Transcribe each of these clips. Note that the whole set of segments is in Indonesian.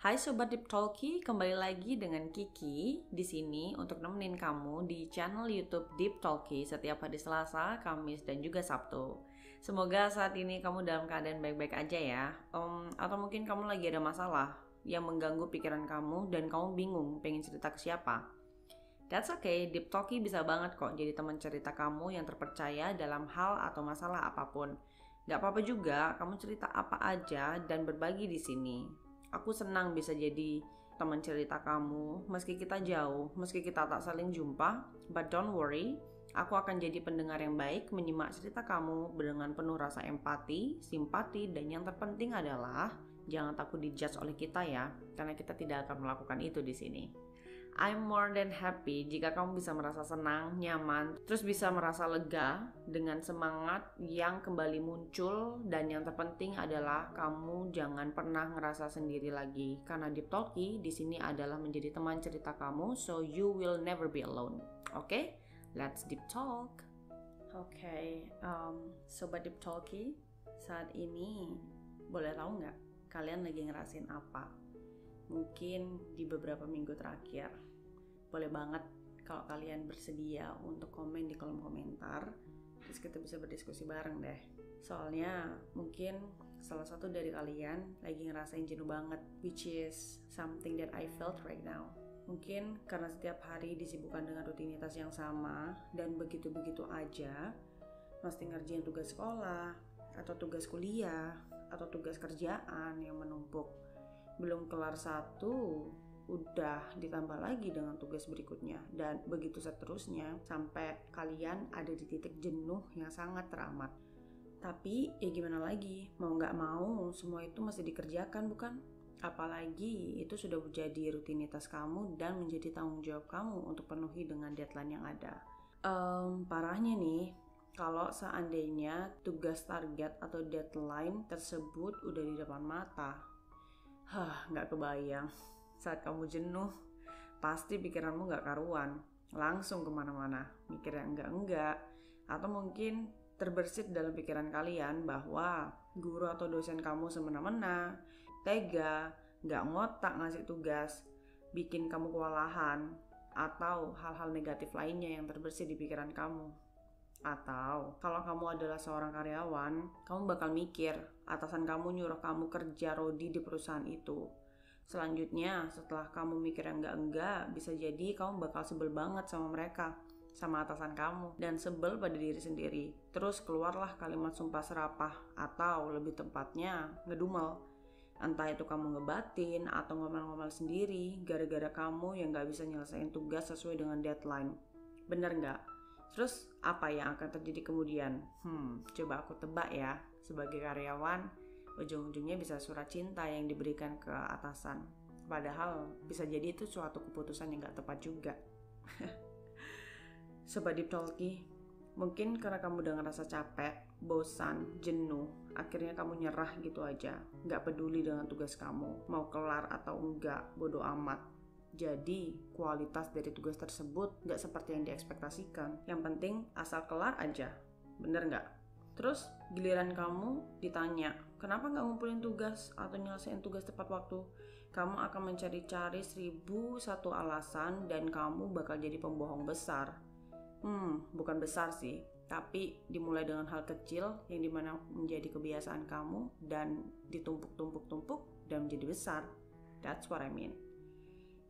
Hai Sobat Deep Talkie, kembali lagi dengan Kiki di sini untuk nemenin kamu di channel YouTube Deep Talkie setiap hari Selasa, Kamis, dan juga Sabtu. Semoga saat ini kamu dalam keadaan baik-baik aja ya. Atau mungkin kamu lagi ada masalah yang mengganggu pikiran kamu dan kamu bingung pengen cerita ke siapa. That's okay, Deep Talkie bisa banget kok jadi teman cerita kamu yang terpercaya dalam hal atau masalah apapun. Gak apa-apa juga kamu cerita apa aja dan berbagi di sini. Aku senang bisa jadi teman cerita kamu, meski kita jauh, meski kita tak saling jumpa. But don't worry, aku akan jadi pendengar yang baik, menyimak cerita kamu dengan penuh rasa empati, simpati, dan yang terpenting adalah jangan takut dijudge oleh kita ya, karena kita tidak akan melakukan itu di sini. I'm more than happy jika kamu bisa merasa senang, nyaman, terus bisa merasa lega dengan semangat yang kembali muncul, dan yang terpenting adalah kamu jangan pernah ngerasa sendiri lagi karena Deep Talkie di sini adalah menjadi teman cerita kamu, so you will never be alone. Oke? Let's deep talk. Oke, Sobat Deep Talkie, saat ini boleh tahu nggak kalian lagi ngerasain apa? Mungkin di beberapa minggu terakhir. Boleh banget kalau kalian bersedia untuk komen di kolom komentar, terus kita bisa berdiskusi bareng deh. Soalnya mungkin salah satu dari kalian lagi ngerasain jenuh banget, which is something that I felt right now. Mungkin karena setiap hari disibukkan dengan rutinitas yang sama dan begitu-begitu aja, mesti ngerjain tugas sekolah, atau tugas kuliah, atau tugas kerjaan yang menumpuk. Belum kelar satu, udah ditambah lagi dengan tugas berikutnya, dan begitu seterusnya sampai kalian ada di titik jenuh yang sangat teramat. Tapi ya gimana lagi, mau gak mau semua itu mesti dikerjakan bukan? Apalagi itu sudah menjadi rutinitas kamu dan menjadi tanggung jawab kamu untuk penuhi dengan deadline yang ada. Parahnya nih, kalau seandainya tugas target atau deadline tersebut udah di depan mata, nggak kebayang. Saat kamu jenuh, pasti pikiranmu nggak karuan, langsung kemana-mana, mikir yang enggak. Atau mungkin terbersit dalam pikiran kalian bahwa guru atau dosen kamu semena-mena, tega, nggak ngotak ngasih tugas, bikin kamu kewalahan, atau hal-hal negatif lainnya yang terbersit di pikiran kamu. Atau kalau kamu adalah seorang karyawan, kamu bakal mikir atasan kamu nyuruh kamu kerja rodi di perusahaan itu. Selanjutnya setelah kamu mikir yang enggak, bisa jadi kamu bakal sebel banget sama mereka, sama atasan kamu, dan sebel pada diri sendiri. Terus keluarlah kalimat sumpah serapah, atau lebih tepatnya ngedumel. Entah itu kamu ngebatin atau ngomel-ngomel sendiri gara-gara kamu yang gak bisa nyelesain tugas sesuai dengan deadline. Bener gak? Terus apa yang akan terjadi kemudian? Coba aku tebak ya. Sebagai karyawan, ujung-ujungnya bisa surat cinta yang diberikan ke atasan. Padahal bisa jadi itu suatu keputusan yang gak tepat juga. Sobat Deep Talkie, mungkin karena kamu udah ngerasa capek, bosan, jenuh, akhirnya kamu nyerah gitu aja. Gak peduli dengan tugas kamu, mau kelar atau enggak, bodo amat. Jadi kualitas dari tugas tersebut gak seperti yang diekspektasikan. Yang penting asal kelar aja, bener gak? Terus giliran kamu ditanya, kenapa gak ngumpulin tugas atau nyelesain tugas tepat waktu? Kamu akan mencari-cari 1001 alasan dan kamu bakal jadi pembohong besar. Bukan besar sih, tapi dimulai dengan hal kecil yang dimana menjadi kebiasaan kamu dan ditumpuk-tumpuk-tumpuk dan menjadi besar. That's what I mean.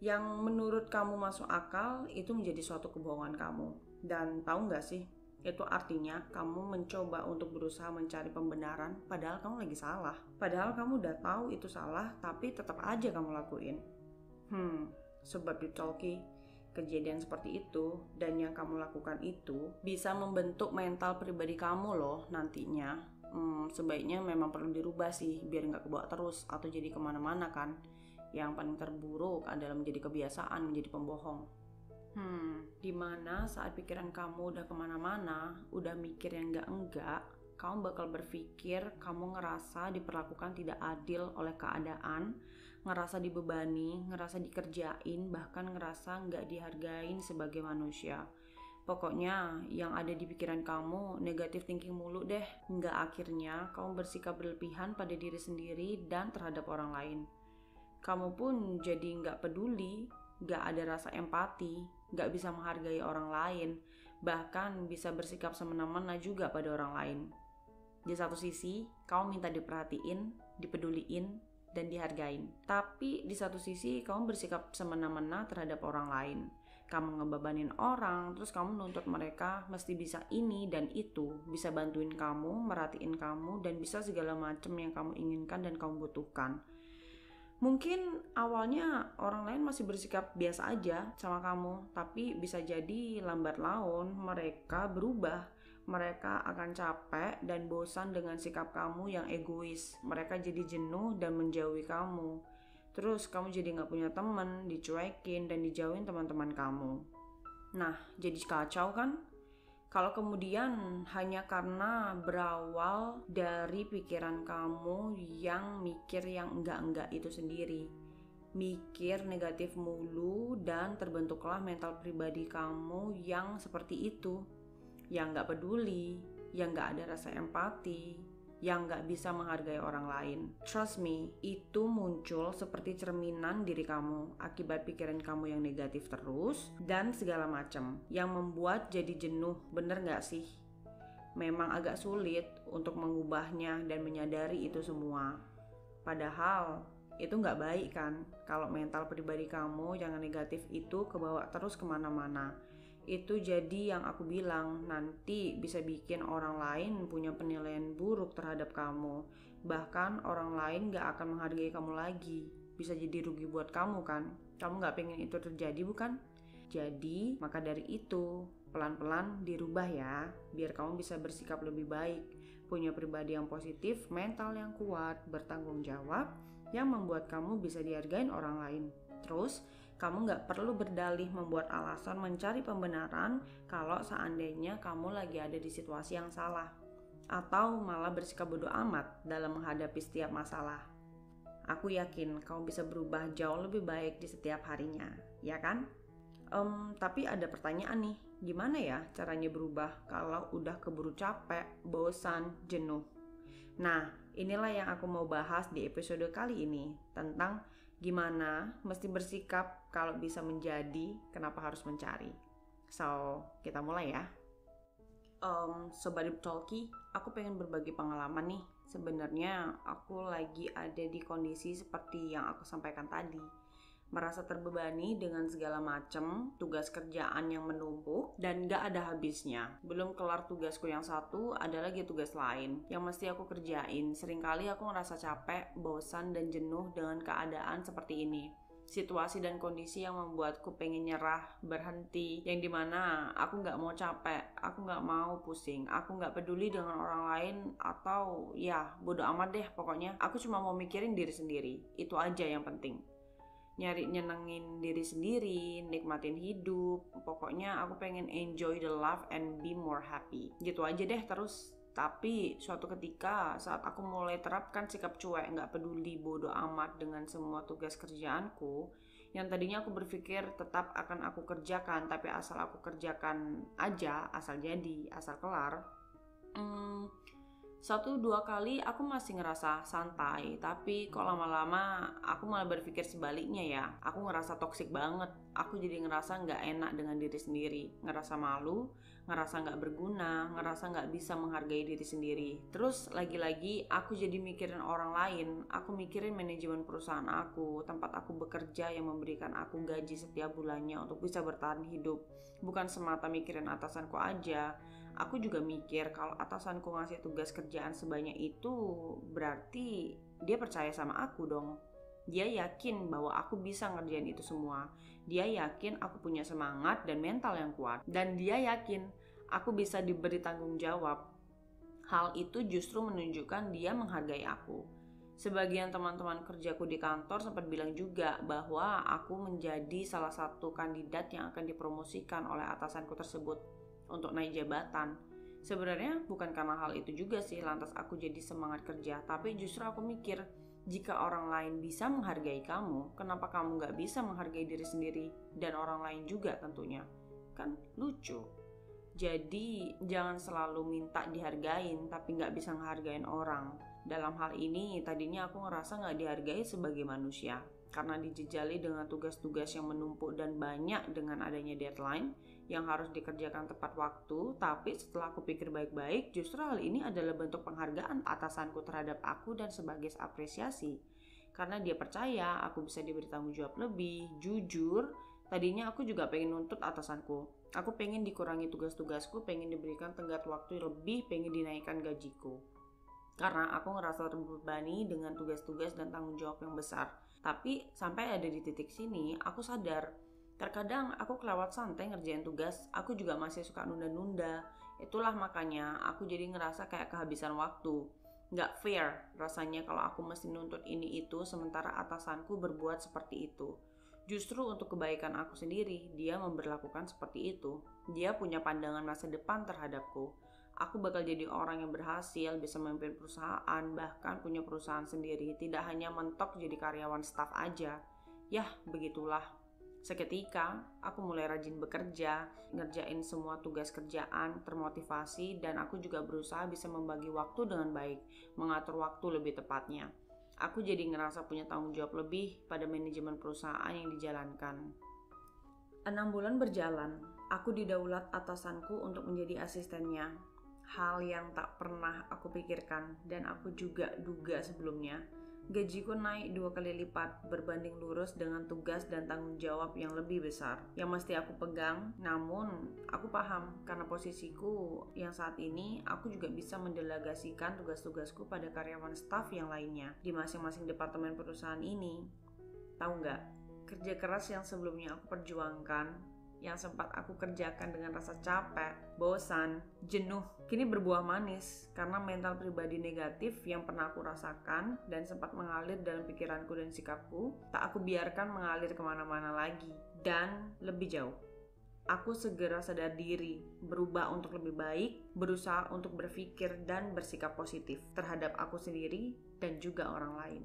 Yang menurut kamu masuk akal itu menjadi suatu kebohongan kamu. Dan tahu gak sih, itu artinya kamu mencoba untuk berusaha mencari pembenaran padahal kamu lagi salah. Padahal kamu udah tahu itu salah, tapi tetap aja kamu lakuin. Sobat Deep Talkie, kejadian seperti itu dan yang kamu lakukan itu bisa membentuk mental pribadi kamu loh nantinya. Sebaiknya memang perlu dirubah sih biar gak kebawa terus atau jadi kemana-mana kan. Yang paling terburuk adalah menjadi kebiasaan menjadi pembohong. Dimana saat pikiran kamu udah kemana-mana, udah mikir yang enggak, kamu bakal berpikir kamu ngerasa diperlakukan tidak adil oleh keadaan, ngerasa dibebani, ngerasa dikerjain, bahkan ngerasa nggak dihargain sebagai manusia. Pokoknya yang ada di pikiran kamu negatif thinking mulu deh, hingga akhirnya kamu bersikap berlebihan pada diri sendiri dan terhadap orang lain. kamu pun jadi nggak peduli, nggak ada rasa empati, nggak bisa menghargai orang lain, bahkan bisa bersikap semena-mena juga pada orang lain. Di satu sisi, kamu minta diperhatiin, dipeduliin, dan dihargain. Tapi di satu sisi, kamu bersikap semena-mena terhadap orang lain. Kamu ngebebanin orang, terus kamu nuntut mereka mesti bisa ini dan itu, bisa bantuin kamu, merhatiin kamu, dan bisa segala macam yang kamu inginkan dan kamu butuhkan. Mungkin awalnya orang lain masih bersikap biasa aja sama kamu, tapi bisa jadi lambat laun mereka berubah. Mereka akan capek dan bosan dengan sikap kamu yang egois. Mereka jadi jenuh dan menjauhi kamu. Terus kamu jadi gak punya teman, dicuekin dan dijauhin teman-teman kamu. Nah, jadi kacau kan? Kalau kemudian hanya karena berawal dari pikiran kamu yang mikir yang enggak-enggak itu sendiri. Mikir negatif mulu dan terbentuklah mental pribadi kamu yang seperti itu. Yang gak peduli, yang gak ada rasa empati, yang gak bisa menghargai orang lain. Trust me, itu muncul seperti cerminan diri kamu akibat pikiran kamu yang negatif terus dan segala macam yang membuat jadi jenuh. Bener gak sih? Memang agak sulit untuk mengubahnya dan menyadari itu semua. Padahal itu gak baik kan kalau mental pribadi kamu yang negatif itu kebawa terus kemana-mana. Itu jadi yang aku bilang, nanti bisa bikin orang lain punya penilaian buruk terhadap kamu. Bahkan orang lain gak akan menghargai kamu lagi. Bisa jadi rugi buat kamu kan? Kamu gak pengen itu terjadi bukan? Jadi maka dari itu pelan-pelan dirubah ya, biar kamu bisa bersikap lebih baik, punya pribadi yang positif, mental yang kuat, bertanggung jawab, yang membuat kamu bisa dihargain orang lain. Terus kamu gak perlu berdalih membuat alasan mencari pembenaran kalau seandainya kamu lagi ada di situasi yang salah, atau malah bersikap bodoh amat dalam menghadapi setiap masalah. Aku yakin kamu bisa berubah jauh lebih baik di setiap harinya, ya kan? Tapi ada pertanyaan nih, gimana ya caranya berubah kalau udah keburu capek, bosan, jenuh? Nah, inilah yang aku mau bahas di episode kali ini, tentang gimana mesti bersikap kalau bisa menjadi, kenapa harus mencari. So, kita mulai ya. Sobat Deep Talkie, aku pengen berbagi pengalaman nih. Sebenarnya aku lagi ada di kondisi seperti yang aku sampaikan tadi. Merasa terbebani dengan segala macam tugas kerjaan yang menumpuk dan gak ada habisnya. Belum kelar tugasku yang satu, ada lagi tugas lain yang mesti aku kerjain. Seringkali aku ngerasa capek, bosan, dan jenuh dengan keadaan seperti ini. Situasi dan kondisi yang membuatku pengen nyerah, berhenti, yang dimana aku gak mau capek, aku gak mau pusing, aku gak peduli dengan orang lain, atau ya bodo amat deh pokoknya. Aku cuma mau mikirin diri sendiri, itu aja yang penting. Nyari nyenengin diri sendiri, nikmatin hidup, pokoknya aku pengen enjoy the life and be more happy. Gitu aja deh terus. Tapi suatu ketika saat aku mulai terapkan sikap cuek, gak peduli, bodo amat dengan semua tugas kerjaanku, yang tadinya aku berpikir tetap akan aku kerjakan, tapi asal aku kerjakan aja, asal jadi, asal kelar, 1-2 kali aku masih ngerasa santai, tapi kok lama-lama aku malah berpikir sebaliknya ya. Aku ngerasa toksik banget, aku jadi ngerasa gak enak dengan diri sendiri, ngerasa malu, ngerasa gak berguna, ngerasa gak bisa menghargai diri sendiri. Terus lagi-lagi aku jadi mikirin orang lain, aku mikirin manajemen perusahaan aku, tempat aku bekerja yang memberikan aku gaji setiap bulannya untuk bisa bertahan hidup. Bukan semata mikirin atasanku aja, aku juga mikir kalau atasanku ngasih tugas kerjaan sebanyak itu berarti dia percaya sama aku dong. Dia yakin bahwa aku bisa ngerjain itu semua. Dia yakin aku punya semangat dan mental yang kuat. Dan dia yakin aku bisa diberi tanggung jawab. Hal itu justru menunjukkan dia menghargai aku. Sebagian teman-teman kerjaku di kantor sempat bilang juga bahwa aku menjadi salah satu kandidat yang akan dipromosikan oleh atasanku tersebut untuk naik jabatan. Sebenarnya bukan karena hal itu juga sih lantas aku jadi semangat kerja, tapi justru aku mikir, jika orang lain bisa menghargai kamu, kenapa kamu gak bisa menghargai diri sendiri dan orang lain juga tentunya? Kan lucu. Jadi jangan selalu minta dihargain tapi gak bisa menghargain orang. Dalam hal ini tadinya aku ngerasa gak dihargai sebagai manusia, karena dijejali dengan tugas-tugas yang menumpuk dan banyak dengan adanya deadline yang harus dikerjakan tepat waktu. Tapi setelah aku pikir baik-baik, justru hal ini adalah bentuk penghargaan atasanku terhadap aku dan sebagai apresiasi. Karena dia percaya aku bisa diberi tanggung jawab lebih. Jujur, tadinya aku juga pengen nuntut atasanku. Aku pengen dikurangi tugas-tugasku, pengen diberikan tenggat waktu lebih, pengen dinaikkan gajiku. Karena aku ngerasa terbebani dengan tugas-tugas dan tanggung jawab yang besar. Tapi sampai ada di titik sini, aku sadar terkadang aku kelewat santai ngerjain tugas. Aku juga masih suka nunda-nunda. Itulah makanya aku jadi ngerasa kayak kehabisan waktu. Nggak fair rasanya kalau aku mesti nuntut ini itu sementara atasanku berbuat seperti itu. Justru untuk kebaikan aku sendiri, dia memberlakukan seperti itu. Dia punya pandangan masa depan terhadapku. Aku bakal jadi orang yang berhasil, bisa memimpin perusahaan, bahkan punya perusahaan sendiri. Tidak hanya mentok jadi karyawan staf aja. Yah, begitulah. Seketika, aku mulai rajin bekerja, ngerjain semua tugas kerjaan, termotivasi, dan aku juga berusaha bisa membagi waktu dengan baik, mengatur waktu lebih tepatnya. Aku jadi ngerasa punya tanggung jawab lebih pada manajemen perusahaan yang dijalankan. 6 bulan berjalan, aku didaulat atasanku untuk menjadi asistennya. Hal yang tak pernah aku pikirkan dan aku juga duga sebelumnya. Gajiku naik 2 kali lipat berbanding lurus dengan tugas dan tanggung jawab yang lebih besar yang mesti aku pegang. Namun aku paham karena posisiku yang saat ini, aku juga bisa mendelegasikan tugas-tugasku pada karyawan staf yang lainnya di masing-masing departemen perusahaan ini. Tahu nggak, kerja keras yang sebelumnya aku perjuangkan, yang sempat aku kerjakan dengan rasa capek, bosan, jenuh, kini berbuah manis karena mental pribadi negatif yang pernah aku rasakan dan sempat mengalir dalam pikiranku dan sikapku, tak aku biarkan mengalir kemana-mana lagi dan lebih jauh. Aku segera sadar diri, berubah untuk lebih baik, berusaha untuk berpikir dan bersikap positif terhadap aku sendiri dan juga orang lain.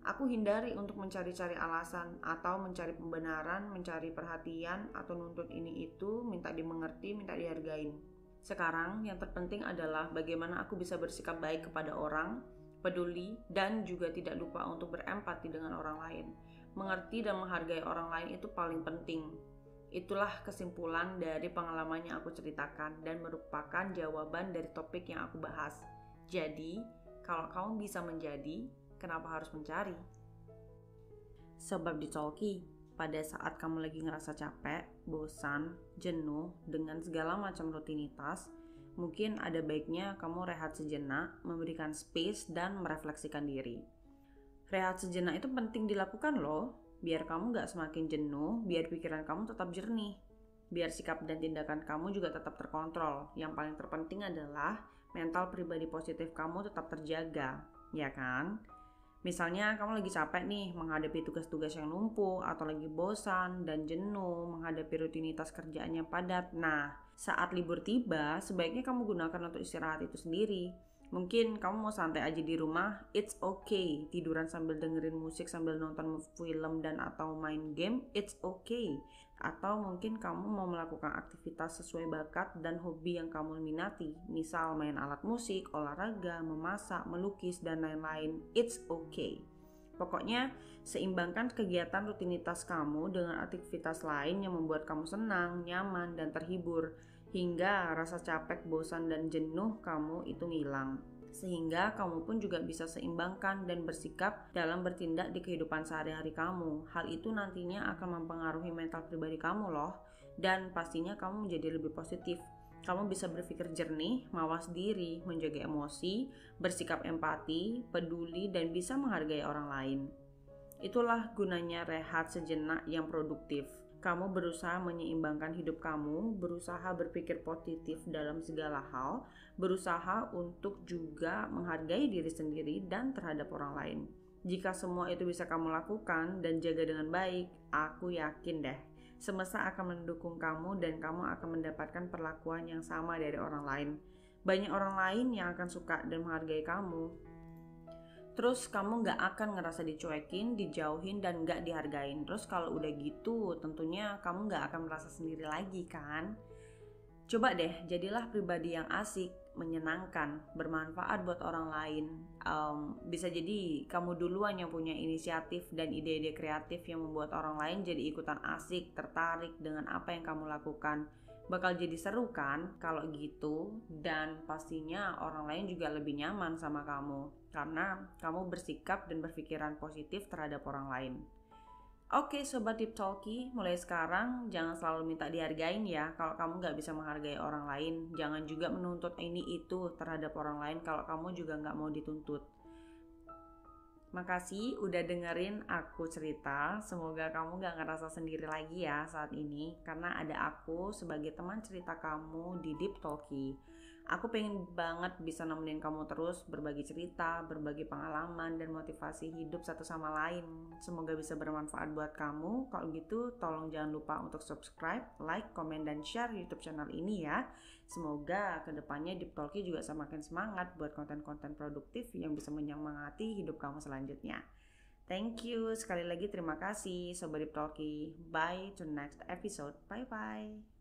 Aku hindari untuk mencari-cari alasan atau mencari pembenaran, mencari perhatian atau nuntut ini itu, minta dimengerti, minta dihargain. Sekarang yang terpenting adalah bagaimana aku bisa bersikap baik kepada orang, peduli, dan juga tidak lupa untuk berempati dengan orang lain. Mengerti dan menghargai orang lain itu paling penting. Itulah kesimpulan dari pengalaman yang aku ceritakan dan merupakan jawaban dari topik yang aku bahas. Jadi, kalau kamu bisa menjadi, kenapa harus mencari? Sebab di Talkie, pada saat kamu lagi ngerasa capek, bosan, jenuh dengan segala macam rutinitas, mungkin ada baiknya kamu rehat sejenak, memberikan space dan merefleksikan diri. Rehat sejenak itu penting dilakukan loh, biar kamu gak semakin jenuh, biar pikiran kamu tetap jernih, biar sikap dan tindakan kamu juga tetap terkontrol. Yang paling terpenting adalah mental pribadi positif kamu tetap terjaga, ya kan? Misalnya kamu lagi capek nih menghadapi tugas-tugas yang numpuk atau lagi bosan dan jenuh menghadapi rutinitas kerjaan yang padat. Nah, saat libur tiba, sebaiknya kamu gunakan untuk istirahat itu sendiri. Mungkin kamu mau santai aja di rumah, it's okay. Tiduran sambil dengerin musik, sambil nonton film dan atau main game, it's okay. Atau mungkin kamu mau melakukan aktivitas sesuai bakat dan hobi yang kamu minati, misal main alat musik, olahraga, memasak, melukis, dan lain-lain, it's okay. Pokoknya seimbangkan kegiatan rutinitas kamu dengan aktivitas lain yang membuat kamu senang, nyaman, dan terhibur, hingga rasa capek, bosan, dan jenuh kamu itu ngilang. Sehingga kamu pun juga bisa seimbangkan dan bersikap dalam bertindak di kehidupan sehari-hari kamu. Hal itu nantinya akan mempengaruhi mental pribadi kamu loh. Dan pastinya kamu menjadi lebih positif. Kamu bisa berpikir jernih, mawas diri, menjaga emosi, bersikap empati, peduli, dan bisa menghargai orang lain. Itulah gunanya rehat sejenak yang produktif. Kamu berusaha menyeimbangkan hidup kamu, berusaha berpikir positif dalam segala hal, berusaha untuk juga menghargai diri sendiri dan terhadap orang lain. Jika semua itu bisa kamu lakukan dan jaga dengan baik, aku yakin deh, semesta akan mendukung kamu dan kamu akan mendapatkan perlakuan yang sama dari orang lain. Banyak orang lain yang akan suka dan menghargai kamu. Terus kamu gak akan ngerasa dicuekin, dijauhin, dan gak dihargain. Terus kalau udah gitu, tentunya kamu gak akan merasa sendiri lagi kan? Coba deh, jadilah pribadi yang asik, menyenangkan, bermanfaat buat orang lain. Bisa jadi kamu duluan yang punya inisiatif dan ide-ide kreatif yang membuat orang lain jadi ikutan asik, tertarik dengan apa yang kamu lakukan. Bakal jadi seru kan kalau gitu, dan pastinya orang lain juga lebih nyaman sama kamu karena kamu bersikap dan berpikiran positif terhadap orang lain. Oke Sobat Deep Talky, mulai sekarang jangan selalu minta dihargain ya kalau kamu gak bisa menghargai orang lain. Jangan juga menuntut ini itu terhadap orang lain kalau kamu juga gak mau dituntut. Makasih udah dengerin aku cerita. Semoga kamu gak ngerasa sendiri lagi ya saat ini, karena ada aku sebagai teman cerita kamu di Deep Talky. Aku pengen banget bisa nemenin kamu terus berbagi cerita, berbagi pengalaman, dan motivasi hidup satu sama lain. Semoga bisa bermanfaat buat kamu. Kalau gitu tolong jangan lupa untuk subscribe, like, komen, dan share YouTube channel ini ya. Semoga kedepannya Deep Talky juga semakin semangat buat konten-konten produktif yang bisa menyemangati hidup kamu selanjutnya. Thank you, sekali lagi terima kasih Sobat Deep Talky. Bye to next episode. Bye bye.